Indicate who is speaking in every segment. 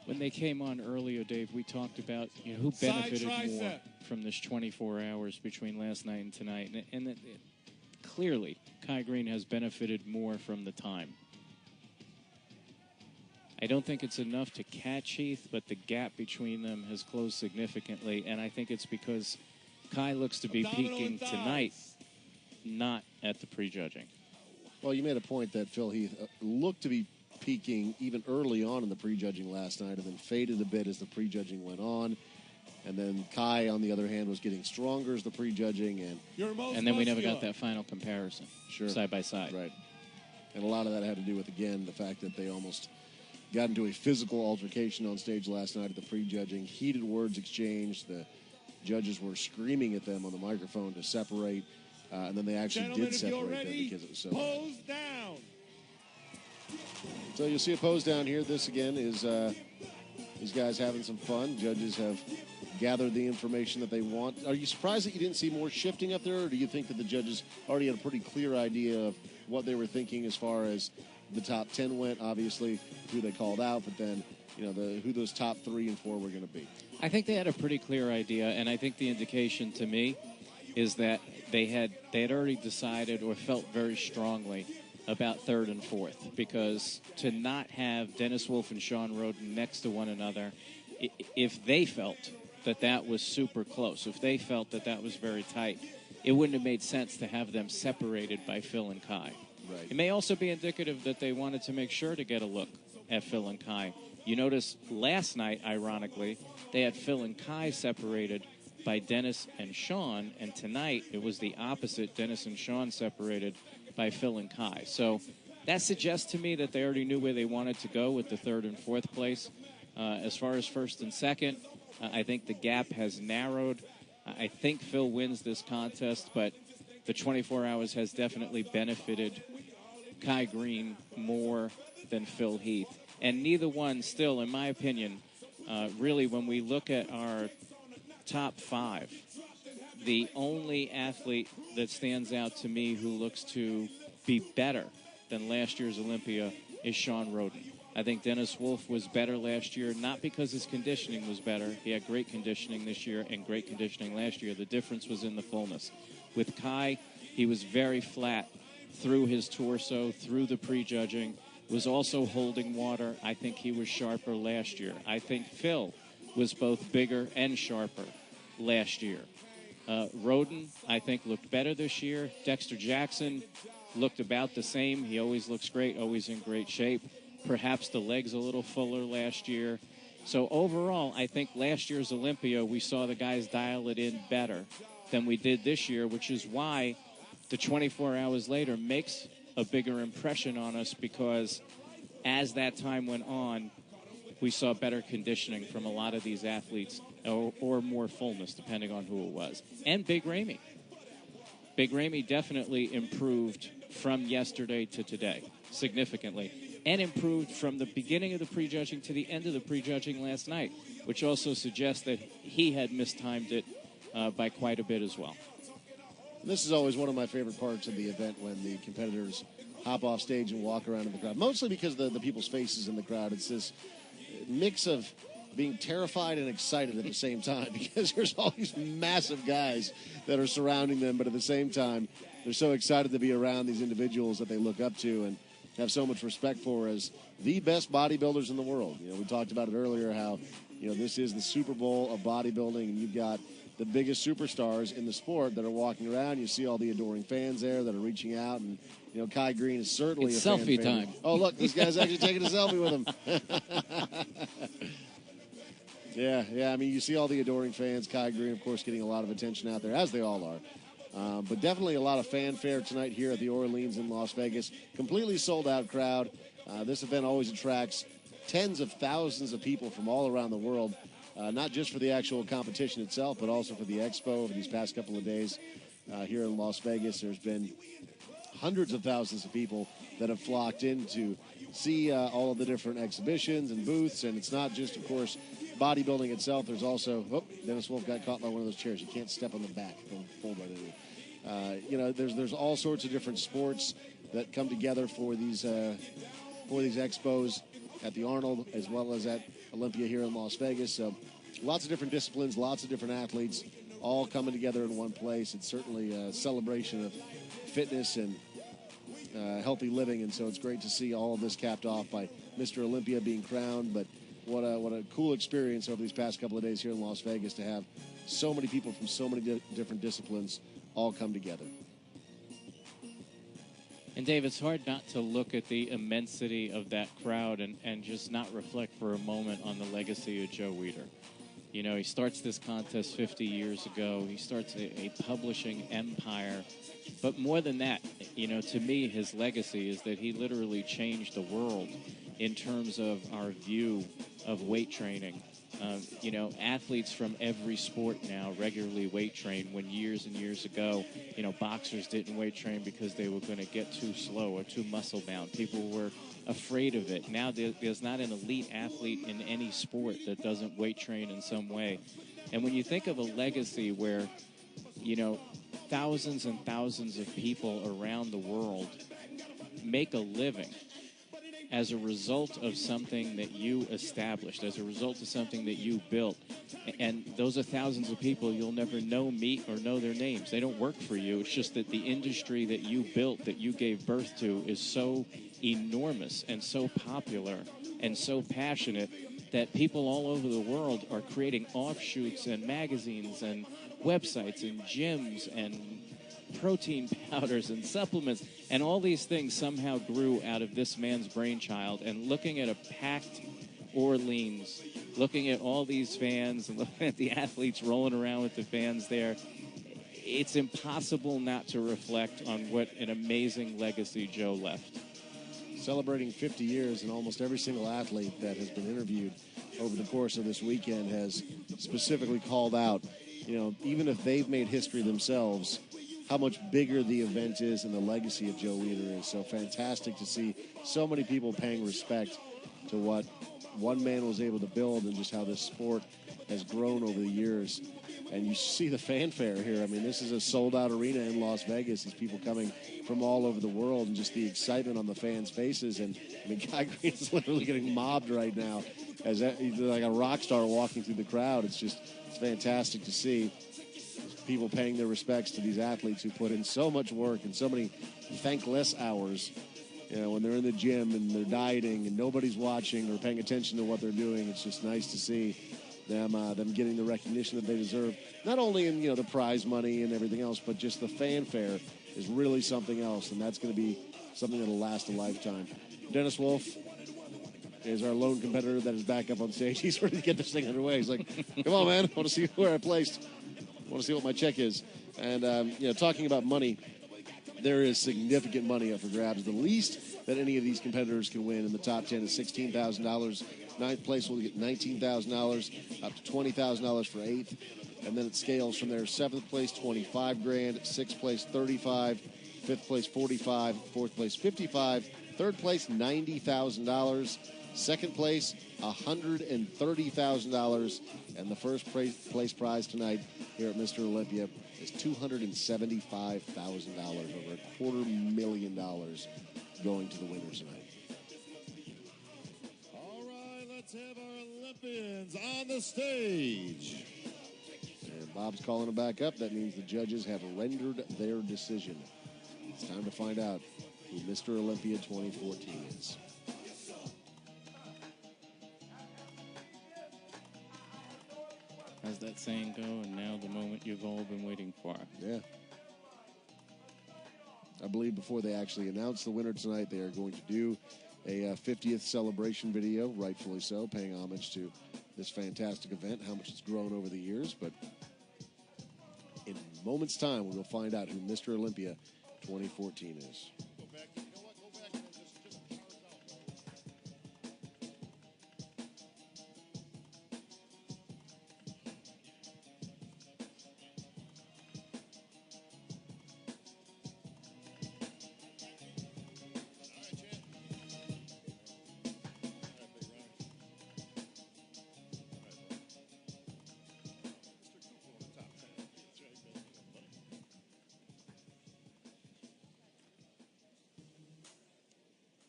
Speaker 1: When they came on earlier, Dave, we talked about who benefited more from this 24 hours between last night and tonight. And clearly, Kai Green has benefited more from the time. I don't think it's enough to catch Heath, but the gap between them has closed significantly. And I think it's because Kai looks to be peaking tonight, not at the prejudging.
Speaker 2: Well, you made a point that Phil Heath looked to be peaking even early on in the prejudging last night and then faded a bit as the prejudging went on. And then Kai, on the other hand, was getting stronger as the prejudging. And
Speaker 1: then we never got that final comparison, side by side.
Speaker 2: Right. And a lot of that had to do with, again, the fact that they almost got into a physical altercation on stage last night at the prejudging. Heated words exchanged. The judges were screaming at them on the microphone to separate. And then they actually did separate them because it was so
Speaker 3: pose down.
Speaker 2: So you'll see a pose down here. This, again, is these guys having some fun. Judges have gathered the information that they want. Are you surprised that you didn't see more shifting up there, or do you think that the judges already had a pretty clear idea of what they were thinking as far as the top 10 went, obviously, who they called out, but then who those top 3 and 4 were going to be?
Speaker 1: I think they had a pretty clear idea, and I think the indication to me is that they had already decided or felt very strongly about 3rd and 4th, because to not have Dennis Wolf and Sean Roden next to one another, if they felt that was super close, if they felt that was very tight, it wouldn't have made sense to have them separated by Phil and Kai.
Speaker 2: Right.
Speaker 1: It may also be indicative that they wanted to make sure to get a look at Phil and Kai. You notice last night, ironically, they had Phil and Kai separated by Dennis and Sean, and tonight it was the opposite, Dennis and Sean separated by Phil and Kai. So that suggests to me that they already knew where they wanted to go with the 3rd and 4th place. As far as 1st and 2nd, I think the gap has narrowed. I think Phil wins this contest, but the 24 hours has definitely benefited Kai Green more than Phil Heath. And neither one still, in my opinion, really when we look at our top 5, the only athlete that stands out to me who looks to be better than last year's Olympia is Sean Roden. I think Dennis Wolf was better last year, not because his conditioning was better. He had great conditioning this year and great conditioning last year. The difference was in the fullness. With Kai, he was very flat through his torso, through the prejudging, was also holding water. I think he was sharper last year. I think Phil was both bigger and sharper last year. Roden, I think, looked better this year. Dexter Jackson looked about the same. He always looks great, always in great shape. Perhaps the legs a little fuller last year. So overall, I think last year's Olympia, we saw the guys dial it in better than we did this year, which is why the 24 hours later makes a bigger impression on us, because as that time went on, we saw better conditioning from a lot of these athletes, or more fullness, depending on who it was. And Big Ramey. Big Ramey definitely improved from yesterday to today, significantly, and improved from the beginning of the prejudging to the end of the prejudging last night, which also suggests that he had mistimed it by quite a bit as well.
Speaker 2: This is always one of my favorite parts of the event, when the competitors hop off stage and walk around in the crowd, mostly because of the people's faces in the crowd. It's this mix of being terrified and excited at the same time, because there's all these massive guys that are surrounding them, but at the same time, they're so excited to be around these individuals that they look up to and have so much respect for as the best bodybuilders in the world. We talked about it earlier, how this is the Super Bowl of bodybuilding, and you've got the biggest superstars in the sport that are walking around. You see all the adoring fans there that are reaching out, and Kai Green is certainly
Speaker 1: it's
Speaker 2: a fan
Speaker 1: selfie
Speaker 2: favorite.
Speaker 1: time.
Speaker 2: Oh, look, this guy's actually taking a selfie with him. Yeah. I mean, you see all the adoring fans. Kai Green, of course, getting a lot of attention out there, as they all are. But definitely a lot of fanfare tonight here at the Orleans in Las Vegas. Completely sold-out crowd. This event always attracts tens of thousands of people from all around the world, not just for the actual competition itself, but also for the expo over these past couple of days here in Las Vegas. There's been hundreds of thousands of people that have flocked in to see all of the different exhibitions and booths. And it's not just, of course, bodybuilding itself. There's also, Dennis Wolf got caught by one of those chairs. You can't step on the back. Don't fold right into it. There's all sorts of different sports that come together for these expos. at the Arnold as well as at Olympia here in Las Vegas. So lots of different disciplines, lots of different athletes, all coming together in one place. It's certainly a celebration of fitness and healthy living, and so it's great to see all of this capped off by Mr. Olympia being crowned. But what a cool experience over these past couple of days here in Las Vegas to have so many people from so many different disciplines all come together.
Speaker 1: And Dave, it's hard not to look at the immensity of that crowd and just not reflect for a moment on the legacy of Joe Weider. You know, he starts this contest 50 years ago. He starts a publishing empire. But more than that, you know, to me, his legacy is that he literally changed the world in terms of our view of weight training. You know, athletes from every sport now regularly weight train, when years and years ago, you know, boxers didn't weight train because they were going to get too slow or too muscle bound. People were afraid of it. Now there's not an elite athlete in any sport that doesn't weight train in some way. And when you think of a legacy where, you know, thousands and thousands of people around the world make a living as a result of something that you established, as a result of something that you built. And those are thousands of people you'll never know, meet, or know their names. They don't work for you. It's just that the industry that you built, that you gave birth to, is so enormous and so popular and so passionate that people all over the world are creating offshoots and magazines and websites and gyms and protein powders and supplements, and all these things somehow grew out of this man's brainchild. And looking at a packed Orleans, looking at all these fans and looking at the athletes rolling around with the fans there, it's impossible not to reflect on what an amazing legacy Joe left.
Speaker 2: Celebrating 50 years, and almost every single athlete that has been interviewed over the course of this weekend has specifically called out, you know, even if they've made history themselves, how much bigger the event is and the legacy of Joe Weider is. So fantastic to see so many people paying respect to what one man was able to build and just how this sport has grown over the years. And you see the fanfare here. I mean, this is a sold-out arena in Las Vegas. These people coming from all over the world, and just the excitement on the fans' faces. And, I mean, Kai Green is literally getting mobbed right now as he's like a rock star walking through the crowd. It's fantastic to see people paying their respects to these athletes who put in so much work and so many thankless hours, you know, when they're in the gym and they're dieting and nobody's watching or paying attention to what they're doing. It's just nice to see them getting the recognition that they deserve, not only in, you know, the prize money and everything else, but just the fanfare is really something else, and that's going to be something that'll last a lifetime. Dennis Wolf is our lone competitor that is back up on stage. He's ready to get this thing underway. He's like, come on, man, I want to see where I placed. I want to see what my check is. And, you know, talking about money, there is significant money up for grabs. The least that any of these competitors can win in the top 10 is $16,000. Ninth place will get $19,000, up to $20,000 for eighth. And then it scales from there. Seventh place, $25,000. Sixth place, $35,000. Fifth place, $45,000. Fourth place, $55,000. Third place, $90,000. Second place, $130,000. And the first place prize tonight here at Mr. Olympia is $275,000, over $250,000 going to the winner tonight.
Speaker 3: All right, let's have our Olympians on the stage.
Speaker 2: And Bob's calling them back up. That means the judges have rendered their decision. It's time to find out who Mr. Olympia 2014 is.
Speaker 1: How's that saying go? And now the moment you've all been waiting for.
Speaker 2: Yeah. I believe before they actually announce the winner tonight, they are going to do a 50th celebration video, rightfully so, paying homage to this fantastic event, how much it's grown over the years. But in moments' time, we will find out who Mr. Olympia 2014 is.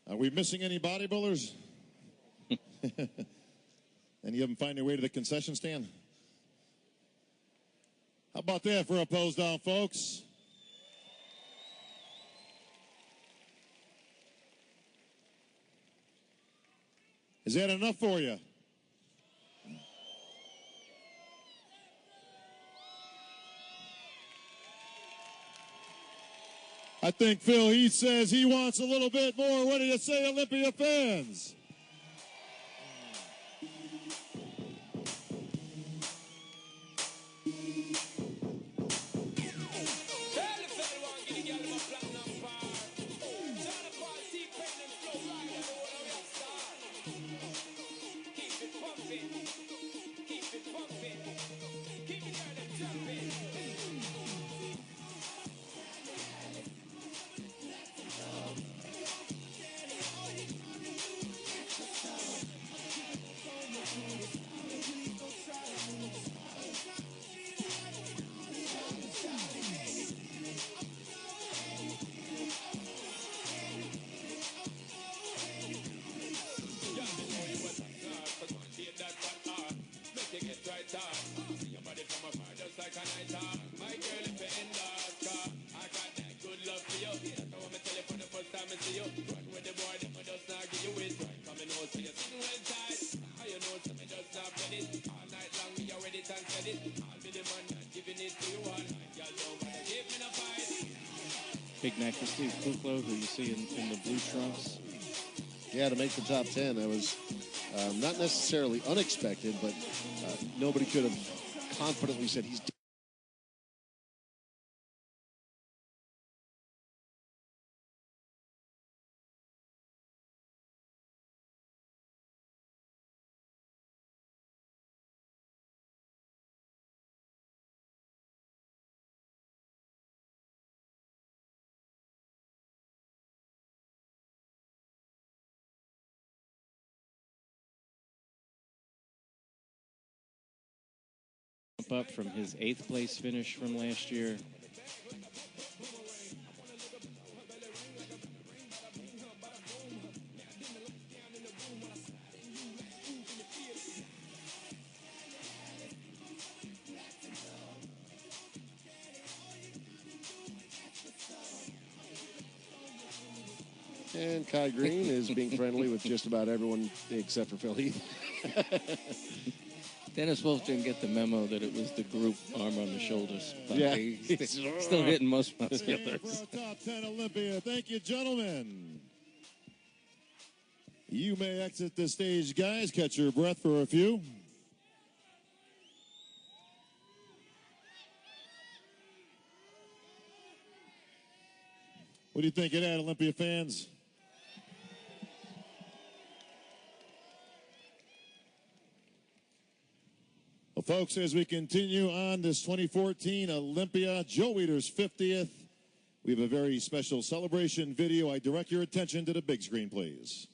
Speaker 3: Are we missing any bodybuilders? Any of them find their way to the concession stand? How about that for a pose down, folks? Is that enough for you? I think Phil, he says he wants a little bit more. What do you say, Olympia fans?
Speaker 1: Big night for Steve Kuklo, who you see in the blue trunks.
Speaker 2: Yeah, to make the top 10, that was not necessarily unexpected, but nobody could have confidently said he's.
Speaker 1: Up from his 8th place finish from last year.
Speaker 2: And Kai Green is being friendly with just about everyone except for Phil Heath.
Speaker 1: Dennis Wolf didn't get the memo that it was the group arm on the shoulders. But
Speaker 2: Yeah.
Speaker 1: he's still hitting most musculars.
Speaker 3: For our top 10 Olympia. Thank you, gentlemen. You may exit the stage, guys. Catch your breath for a few. What do you think of that, Olympia fans? Well, folks, as we continue on this 2014 Olympia, Joe Weider's 50th, we have a very special celebration video. I direct your attention to the big screen, please.